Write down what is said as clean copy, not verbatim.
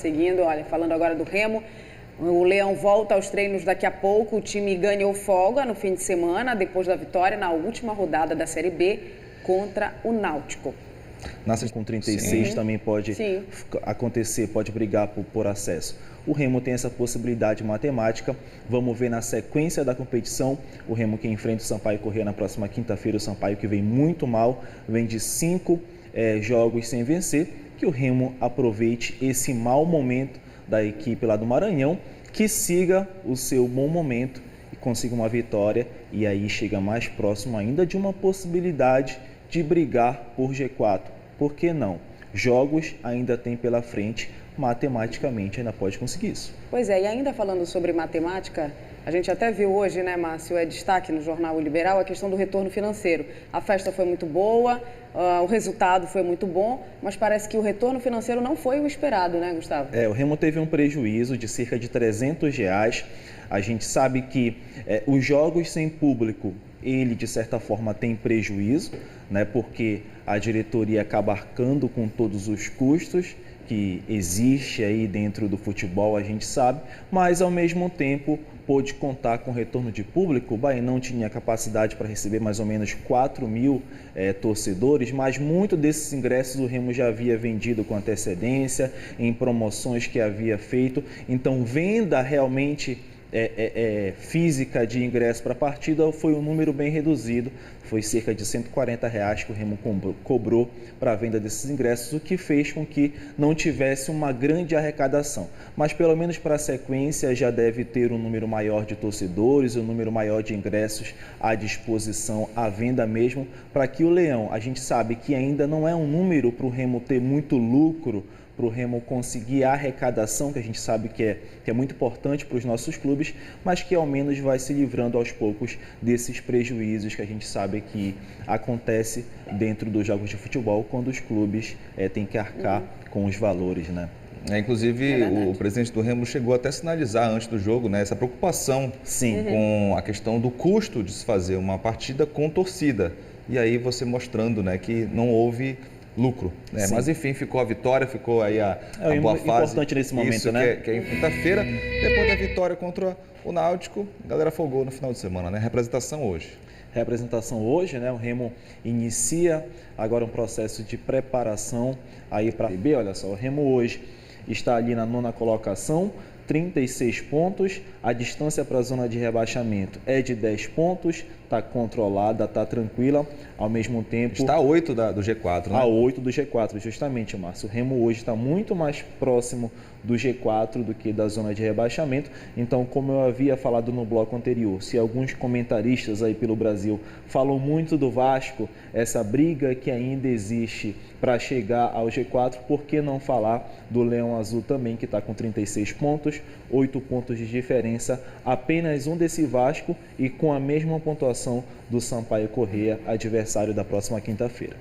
Seguindo, olha, falando agora do Remo, o Leão volta aos treinos daqui a pouco. O time ganhou folga no fim de semana, depois da vitória na última rodada da Série B contra o Náutico. Nasce com 36 também pode acontecer, pode brigar por acesso. O Remo tem essa possibilidade matemática. Vamos ver na sequência da competição. O Remo que enfrenta o Sampaio Corrêa na próxima quinta-feira. O Sampaio que vem muito mal, vem de 5 jogos sem vencer. Que o Remo aproveite esse mau momento da equipe lá do Maranhão, que siga o seu bom momento e consiga uma vitória. E aí chega mais próximo ainda de uma possibilidade de brigar por G4. Por que não? Jogos ainda tem pela frente, matematicamente ainda pode conseguir isso. Pois é, e ainda falando sobre matemática, a gente até viu hoje, né, Márcio, destaque no Jornal Liberal, a questão do retorno financeiro. A festa foi muito boa, o resultado foi muito bom, mas parece que o retorno financeiro não foi o esperado, né, Gustavo? O Remo teve um prejuízo de cerca de R$300. A gente sabe que os jogos sem público, ele de certa forma tem prejuízo, né, porque a diretoria acaba arcando com todos os custos que existe aí dentro do futebol, a gente sabe, mas ao mesmo tempo pôde contar com retorno de público. O Baenão tinha capacidade para receber mais ou menos 4.000 torcedores, mas muito desses ingressos o Remo já havia vendido com antecedência, em promoções que havia feito, então venda realmente física de ingresso para a partida foi um número bem reduzido, foi cerca de R$140 que o Remo cobrou para a venda desses ingressos, o que fez com que não tivesse uma grande arrecadação. Mas pelo menos para a sequência já deve ter um número maior de torcedores, um número maior de ingressos à disposição, à venda mesmo, para que o Leão, a gente sabe que ainda não é um número para o Remo ter muito lucro, para o Remo conseguir a arrecadação, que a gente sabe que é muito importante para os nossos clubes, mas que ao menos vai se livrando aos poucos desses prejuízos que a gente sabe que acontece dentro dos jogos de futebol, quando os clubes têm que arcar com os valores, né? Inclusive, o presidente do Remo chegou até a sinalizar antes do jogo, né, essa preocupação com a questão do custo de se fazer uma partida com torcida. E aí você mostrando, né, que não houve lucro, né? Mas enfim, ficou a vitória, ficou aí a boa fase. Importante nesse momento, isso, né? Que é em quinta-feira, depois da vitória contra o Náutico, a galera folgou no final de semana, né? Representação hoje, né? O Remo inicia agora um processo de preparação aí para a B. Olha só, o Remo hoje está ali na 9ª colocação, 36 pontos, a distância para a zona de rebaixamento é de 10 pontos, está controlada, está tranquila, ao mesmo tempo... Está a 8 do G4, né? A 8 do G4, justamente, Márcio. O Remo hoje está muito mais próximo do G4 do que da zona de rebaixamento, então, como eu havia falado no bloco anterior, se alguns comentaristas aí pelo Brasil falam muito do Vasco, essa briga que ainda existe para chegar ao G4, por que não falar do Leão Azul também, que está com 36 pontos, 8 pontos de diferença, apenas um desse Vasco e com a mesma pontuação do Sampaio Corrêa, adversário da próxima quinta-feira.